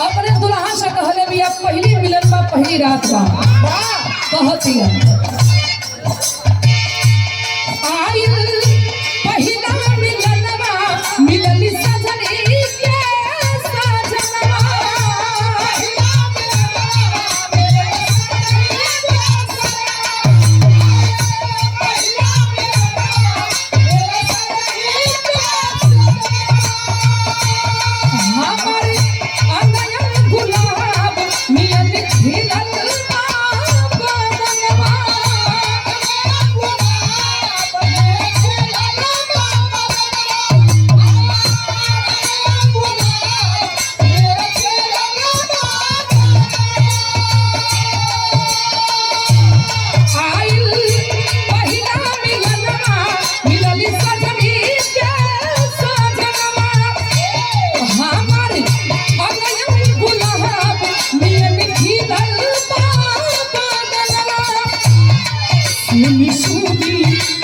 अपने दुल्हा से कहले बिया पहली मिलन बा पहली रात बा कहती है आइल पहिला मिलनवा मिलनी सजनी के सजनवा पहिला हमारे अंगन गुलाब मिलन खिलल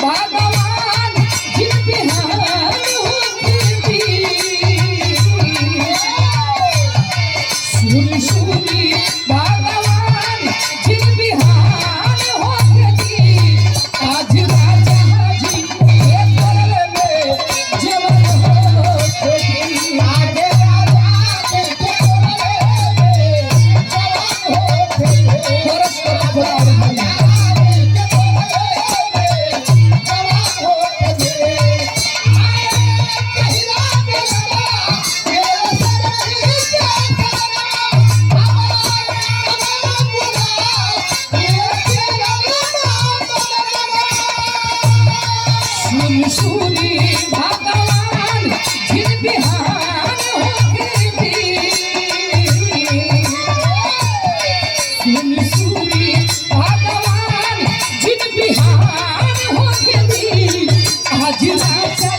भगवान जिन बिहार सुनी भगवान जिन बिहार होती आज राजा जी के करल में जवन होती आज राजा के करल में जवन होती सुनी भगवान जिन बिहार सुनी भगवान जिन बिहार हो आज राजा